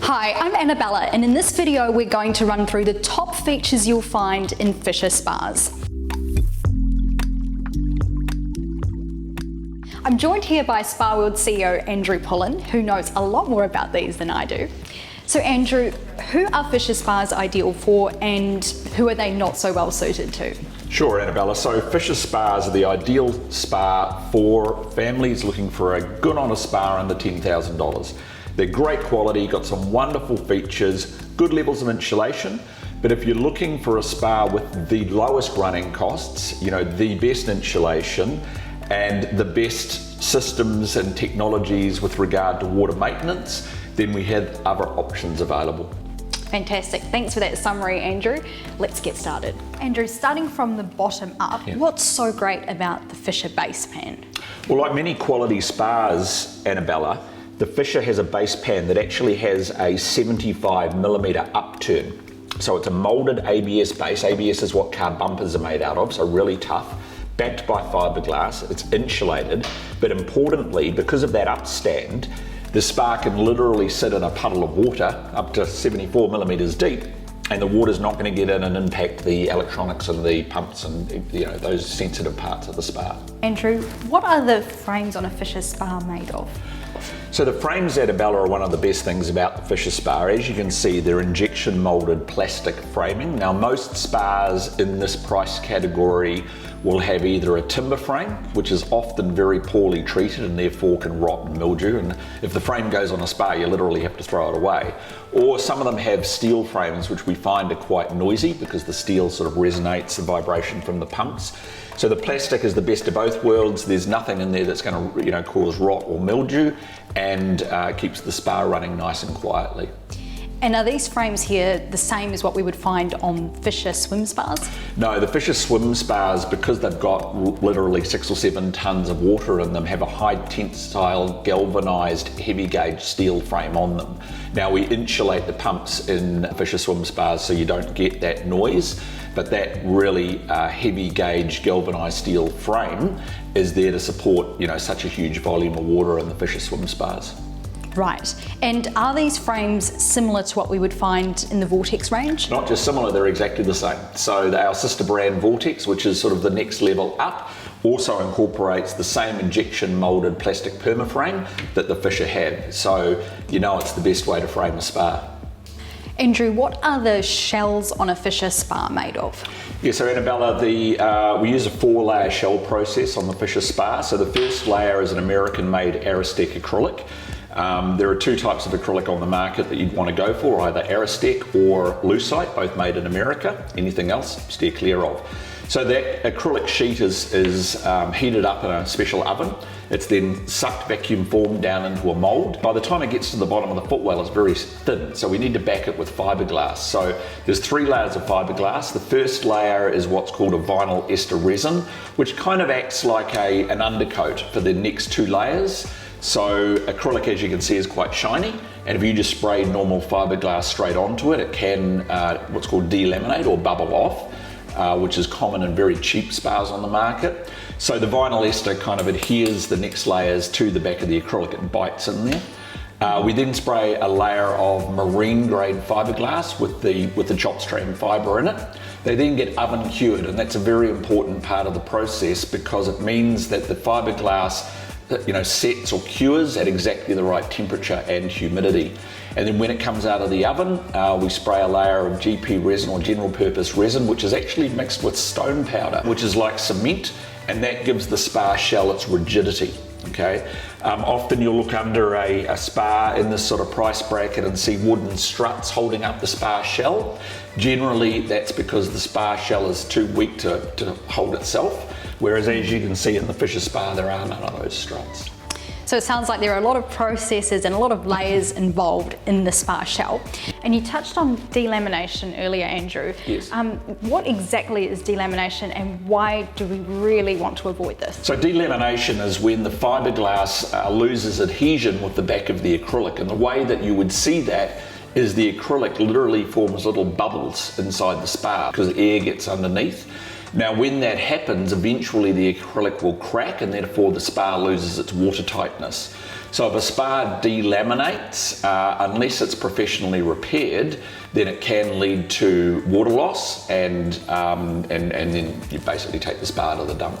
Hi, I'm Annabella, and in this video we're going to run through the top features you'll find in Fisher spas. I'm joined here by Spa World CEO Andrew Pullen, who knows a lot more about these than I do. So Andrew, who are Fisher spas ideal for and who are they not so well suited to? Sure, Annabella. So Fisher spas are the ideal spa for families looking for a good honest spa under $10,000. They're great quality, got some wonderful features, good levels of insulation. But if you're looking for a spa with the lowest running costs, the best insulation and the best systems and technologies with regard to water maintenance, then we have other options available. Fantastic. Thanks for that summary, Andrew. Let's get started. Andrew, starting from the bottom up, What's so great about the Fisher base pan? Well, like many quality spas, Annabella, the Fisher has a base pan that actually has a 75mm upturn. So it's a molded ABS base. ABS is what car bumpers are made out of, so really tough. Backed by fiberglass, it's insulated, but importantly, because of that upstand, the spa can literally sit in a puddle of water up to 74mm deep, and the water's not going to get in and impact the electronics and the pumps and those sensitive parts of the spa. Andrew, what are the frames on a Fisher spa made of? So the frames, Annabella, are one of the best things about the Fisher spa. As you can see, they're injection molded plastic framing. Now, most spas in this price category will have either a timber frame, which is often very poorly treated and therefore can rot and mildew, and if the frame goes on a spa, you literally have to throw it away. Or some of them have steel frames, which we find are quite noisy because the steel sort of resonates the vibration from the pumps. So the plastic is the best of both worlds. There's nothing in there that's going to cause rot or mildew, and keeps the spa running nice and quietly. And are these frames here the same as what we would find on Fisher swim spas? No, the Fisher swim spas, because they've got literally 6 or 7 tons of water in them, have a high tensile galvanized heavy gauge steel frame on them. Now, we insulate the pumps in Fisher swim spas so you don't get that noise, but that really heavy gauge galvanized steel frame is there to support such a huge volume of water in the Fisher swim spas. Right, and are these frames similar to what we would find in the Vortex range? Not just similar, they're exactly the same. So our sister brand Vortex, which is sort of the next level up, also incorporates the same injection molded plastic permaframe that the Fisher have. So it's the best way to frame a spa. Andrew, what are the shells on a Fisher spa made of? Yeah, so Annabella, we use a 4-layer shell process on the Fisher spa. So the first layer is an American-made Aristec acrylic. There are 2 types of acrylic on the market that you'd want to go for, either Aristec or Lucite, both made in America. Anything else, steer clear of. So that acrylic sheet is heated up in a special oven. It's then sucked vacuum formed down into a mold. By the time it gets to the bottom of the footwell, it's very thin, so we need to back it with fiberglass. So there's 3 layers of fiberglass. The first layer is what's called a vinyl ester resin, which kind of acts like an undercoat for the next 2 layers. So acrylic, as you can see, is quite shiny, and if you just spray normal fiberglass straight onto it, it can what's called delaminate or bubble off, which is common in very cheap spas on the market. So the vinyl ester kind of adheres the next layers to the back of the acrylic, it bites in there. We then spray a layer of marine grade fiberglass with the chop strand fiber in it. They then get oven cured, and that's a very important part of the process because it means that the fiberglass sets or cures at exactly the right temperature and humidity. And then when it comes out of the oven, we spray a layer of GP resin or general purpose resin, which is actually mixed with stone powder, which is like cement, and that gives the spa shell its rigidity. Okay. Often you'll look under a spa in this sort of price bracket and see wooden struts holding up the spa shell. Generally, that's because the spa shell is too weak to hold itself. Whereas, as you can see in the Fisher spa, there are none of those struts. So it sounds like there are a lot of processes and a lot of layers involved in the spa shell. And you touched on delamination earlier, Andrew. Yes. What exactly is delamination and why do we really want to avoid this? So delamination is when the fiberglass loses adhesion with the back of the acrylic. And the way that you would see that is the acrylic literally forms little bubbles inside the spa because air gets underneath. Now, when that happens, eventually the acrylic will crack and therefore the spa loses its water tightness. So if a spa delaminates, unless it's professionally repaired, then it can lead to water loss, and then you basically take the spa to the dump.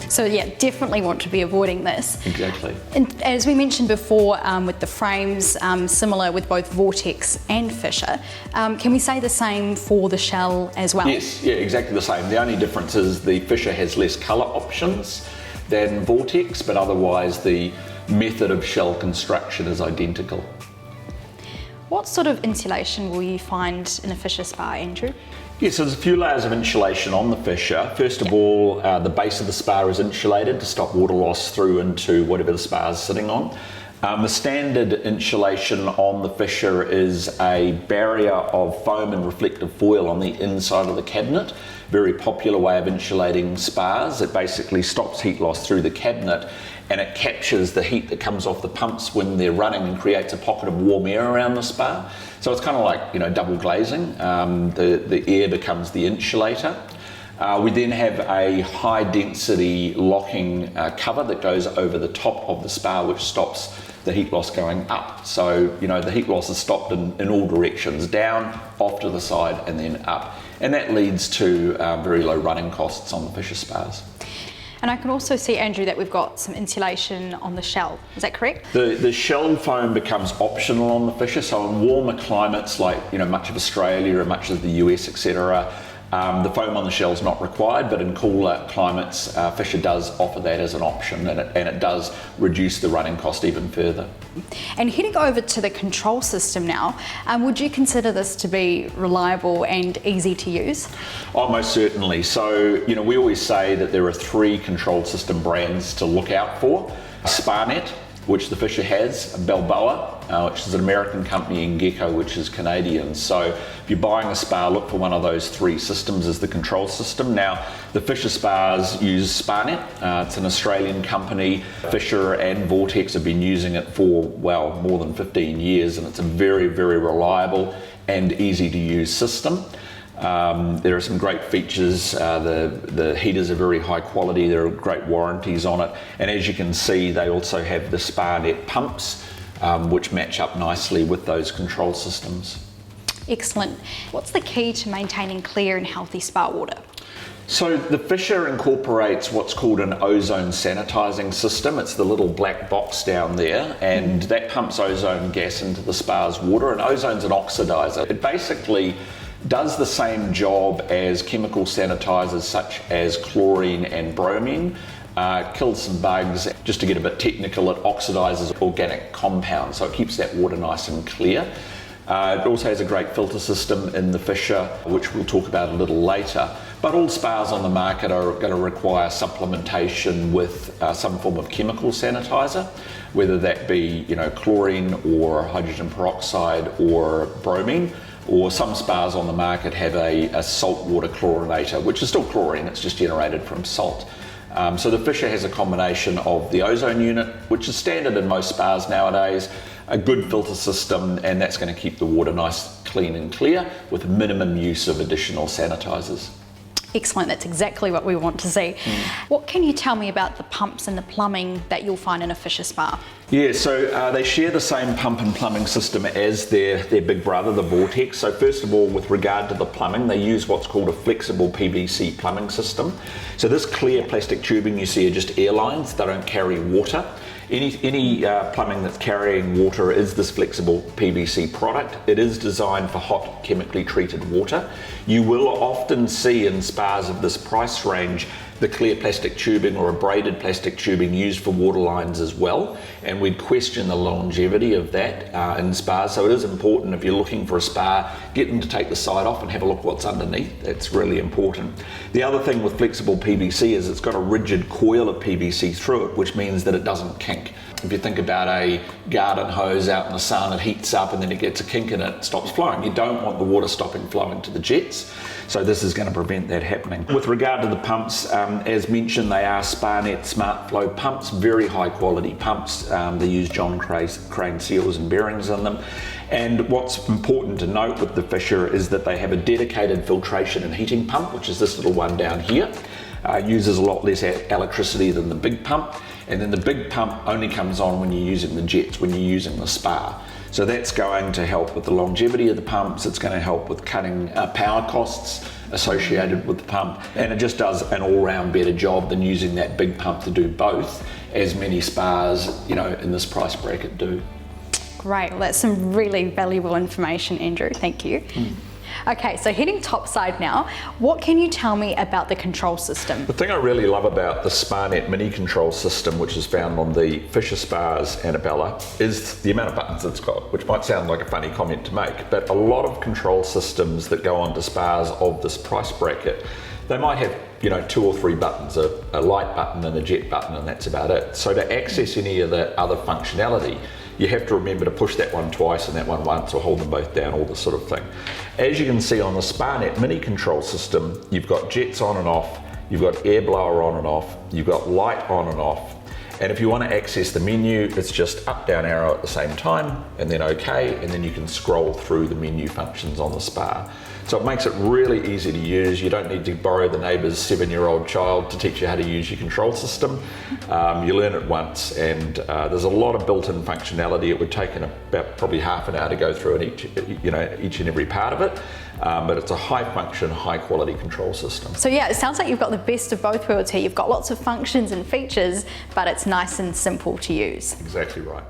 So yeah, definitely want to be avoiding this. Exactly. And as we mentioned before, with the frames, similar with both Vortex and Fisher, can we say the same for the shell as well? Yes, yeah, exactly the same. The only difference is the Fisher has less colour options than Vortex, but otherwise the method of shell construction is identical. What sort of insulation will you find in a Fisher spa, Andrew? Yeah, so there's a few layers of insulation on the Fisher. First of all, the base of the spa is insulated to stop water loss through into whatever the spa is sitting on. The standard insulation on the Fisher is a barrier of foam and reflective foil on the inside of the cabinet. Very popular way of insulating spas. It basically stops heat loss through the cabinet, and it captures the heat that comes off the pumps when they're running and creates a pocket of warm air around the spa. So it's kind of like, double glazing. The air becomes the insulator. We then have a high density locking cover that goes over the top of the spa, which stops the heat loss going up. So, the heat loss is stopped in all directions, down, off to the side, and then up. And that leads to very low running costs on the Fisher spas. And I can also see, Andrew, that we've got some insulation on the shell. Is that correct? The shell foam becomes optional on the Fisher. So in warmer climates like much of Australia and much of the US, etc., the foam on the shell is not required, but in cooler climates, Fisher does offer that as an option, and it does reduce the running cost even further. And heading over to the control system now, would you consider this to be reliable and easy to use? Oh, most certainly. So, we always say that there are 3 control system brands to look out for. SpaNet, which the Fisher has, Balboa, which is an American company, and Gecko, which is Canadian. So if you're buying a spa, look for one of those 3 systems as the control system. Now, the Fisher spas use SpaNet. It's an Australian company. Fisher and Vortex have been using it for, more than 15 years, and it's a very, very reliable and easy to use system. There are some great features. The heaters are very high quality. There are great warranties on it. And as you can see, they also have the SpaNet pumps, which match up nicely with those control systems. Excellent. What's the key to maintaining clear and healthy spa water? So the Fisher incorporates what's called an ozone sanitizing system. It's the little black box down there, and that pumps ozone gas into the spa's water, and ozone's an oxidizer. It basically does the same job as chemical sanitizers such as chlorine and bromine. Kills some bugs. Just to get a bit technical, it oxidizes organic compounds, so it keeps that water nice and clear. It also has a great filter system in the Fisher, which we'll talk about a little later. But all spas on the market are going to require supplementation with some form of chemical sanitizer, whether that be chlorine or hydrogen peroxide or bromine. Or some spas on the market have a salt water chlorinator, which is still chlorine, it's just generated from salt. So the Fisher has a combination of the ozone unit, which is standard in most spas nowadays, a good filter system, and that's going to keep the water nice, clean and clear with minimum use of additional sanitizers. Excellent, that's exactly what we want to see. What can you tell me about the pumps and the plumbing that you'll find in a Fisher spa? Yeah, so they share the same pump and plumbing system as their big brother, the Vortex. So first of all, with regard to the plumbing, they use what's called a flexible PVC plumbing system. So this clear plastic tubing you see are just air lines, they don't carry water. Any plumbing that's carrying water is this flexible PVC product. It is designed for hot chemically treated water. You will often see in spas of this price range the clear plastic tubing or a braided plastic tubing used for water lines as well, and we'd question the longevity of that in spas. So it is important, if you're looking for a spa, get them to take the side off and have a look what's underneath. That's really important. The other thing with flexible PVC is it's got a rigid coil of PVC through it, which means that it doesn't kink. If you think about a garden hose out in the sun, it heats up and then it gets a kink in it, it stops flowing. You don't want the water stopping flowing to the jets, so this is going to prevent that happening. With regard to the pumps, as mentioned, they are SpaNet Smart Flow pumps, very high quality pumps. They use John Crane seals and bearings in them. And what's important to note with the Fisher is that they have a dedicated filtration and heating pump, which is this little one down here. Uses a lot less electricity than the big pump, And then the big pump only comes on when you're using the jets, when you're using the spa. So that's going to help with the longevity of the pumps, it's going to help with cutting power costs associated with the pump, and it just does an all-round better job than using that big pump to do both, as many spas, you know, in this price bracket do. Great, well, that's some really valuable information, Andrew, thank you. Okay, so heading topside now, what can you tell me about the control system? The thing I really love about the SpaNet mini control system, which is found on the Fisher Spas Annabella, is the amount of buttons it's got, which might sound like a funny comment to make, but a lot of control systems that go onto spas of this price bracket, they might have, you know, 2 or 3 buttons, a light button and a jet button, and that's about it. So to access any of the other functionality, you have to remember to push that one twice and that one once, or hold them both down, all this sort of thing. As you can see on the SpaNet mini control system, you've got jets on and off, you've got air blower on and off, you've got light on and off. And if you want to access the menu, it's just up, down arrow at the same time, and then OK, and then you can scroll through the menu functions on the spa. So it makes it really easy to use. You don't need to borrow the neighbour's 7-year-old child to teach you how to use your control system. You learn it once, and there's a lot of built-in functionality. It would take about probably half an hour to go through each and every part of it. But it's a high-function, high-quality control system. So yeah, it sounds like you've got the best of both worlds here. You've got lots of functions and features, but it's nice and simple to use. Exactly right.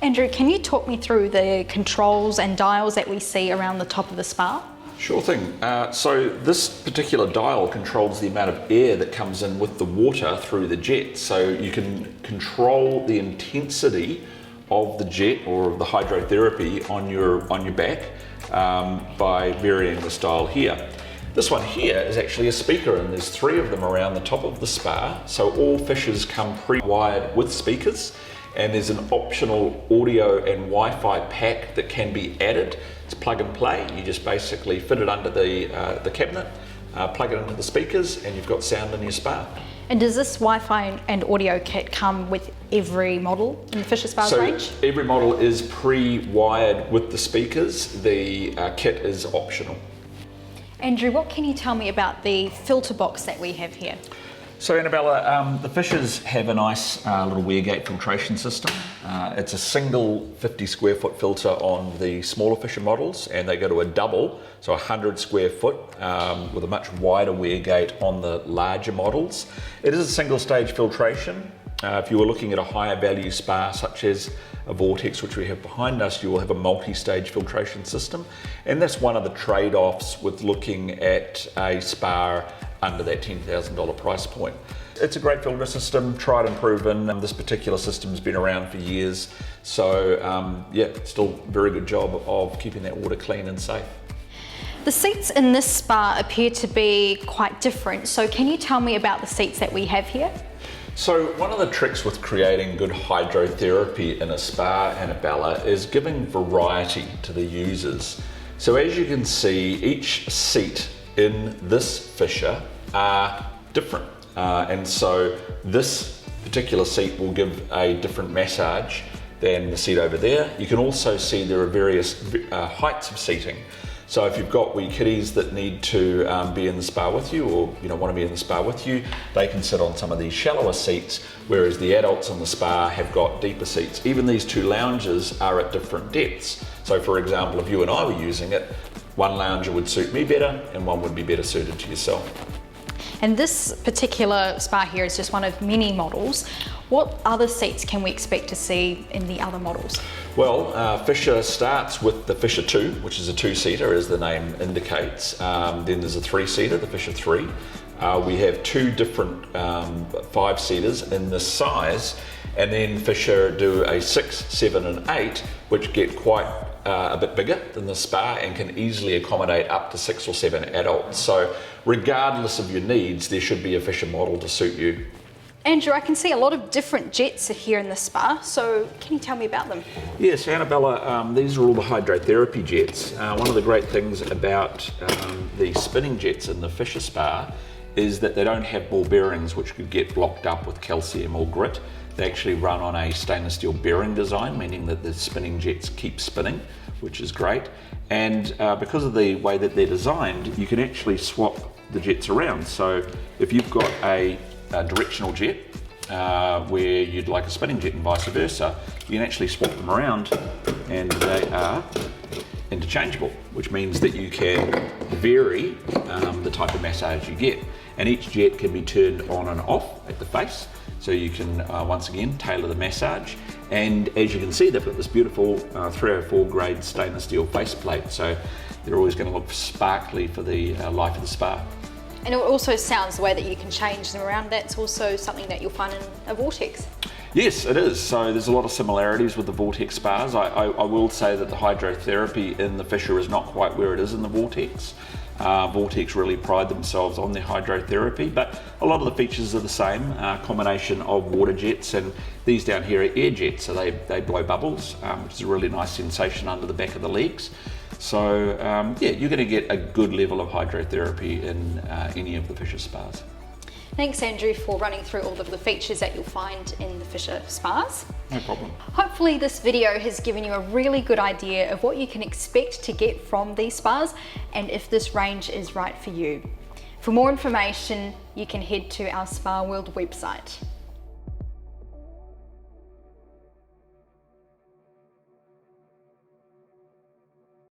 Andrew, can you talk me through the controls and dials that we see around the top of the spa? Sure thing. So this particular dial controls the amount of air that comes in with the water through the jet. So you can control the intensity of the jet or of the hydrotherapy on your back by varying this dial here. This one here is actually a speaker, and there's 3 of them around the top of the spa. So all fishers come pre-wired with speakers, and there's an optional audio and Wi-Fi pack that can be added. It's plug and play. You just basically fit it under the cabinet, plug it into the speakers, and you've got sound in your spa. And does this Wi-Fi and audio kit come with every model in the Fisher Spas range? So every model is pre-wired with the speakers. The kit is optional. Andrew, what can you tell me about the filter box that we have here? So Annabella, the Fishers have a nice little weargate filtration system. It's a single 50 square foot filter on the smaller Fisher models, and they go to a double, so 100 square foot with a much wider weargate on the larger models. It is a single stage filtration. If you were looking at a higher value spa such as a Vortex, which we have behind us, you will have a multi-stage filtration system, and that's one of the trade-offs with looking at a spa under that $10,000 price point. It's a great filter system, tried and proven. This particular system's been around for years, so yeah, still a very good job of keeping that water clean and safe. The seats in this spa appear to be quite different, so can you tell me about the seats that we have here? So one of the tricks with creating good hydrotherapy in a spa, Annabella, is giving variety to the users. So as you can see, each seat in this Fisher are different. And so this particular seat will give a different massage than the seat over there. You can also see there are various heights of seating. So if you've got wee kiddies that need to be in the spa with you, or want to be in the spa with you, they can sit on some of these shallower seats, whereas the adults in the spa have got deeper seats. Even these 2 lounges are at different depths. So for example, if you and I were using it, one lounger would suit me better and one would be better suited to yourself. And this particular spa here is just one of many models. What other seats can we expect to see in the other models? Well, Fisher starts with the Fisher 2, which is a 2-seater, as the name indicates. Then there's a 3-seater, the Fisher 3. We have 2 different 5-seaters in this size, and then Fisher do a 6, 7 and 8, which get quite a bit bigger than the spa and can easily accommodate up to 6 or 7 adults. So regardless of your needs, there should be a Fisher model to suit you. Andrew, I can see a lot of different jets here in the spa, so can you tell me about them? Yes, Annabella, these are all the hydrotherapy jets. One of the great things about the spinning jets in the Fisher Spa is that they don't have ball bearings which could get blocked up with calcium or grit. They actually run on a stainless steel bearing design, meaning that the spinning jets keep spinning, which is great. And because of the way that they're designed, you can actually swap the jets around. So if you've got a directional jet, where you'd like a spinning jet and vice versa, you can actually swap them around and they are interchangeable, which means that you can vary the type of massage you get. And each jet can be turned on and off at the face, so you can once again tailor the massage. And as you can see, they've got this beautiful 304 grade stainless steel faceplate, so they're always going to look sparkly for the life of the spa. And it also sounds the way that you can change them around, that's also something that you'll find in a Vortex. Yes, it is. So there's a lot of similarities with the Vortex spas. I will say that the hydrotherapy in the Fisher is not quite where it is in the Vortex. Vortex really pride themselves on their hydrotherapy, but a lot of the features are the same, combination of water jets, and these down here are air jets, so they blow bubbles, which is a really nice sensation under the back of the legs. So yeah, you're going to get a good level of hydrotherapy in any of the Fisher spas. Thanks, Andrew, for running through all of the features that you'll find in the Fisher spas. No problem. Hopefully this video has given you a really good idea of what you can expect to get from these spas and if this range is right for you. For more information, you can head to our Spa World website.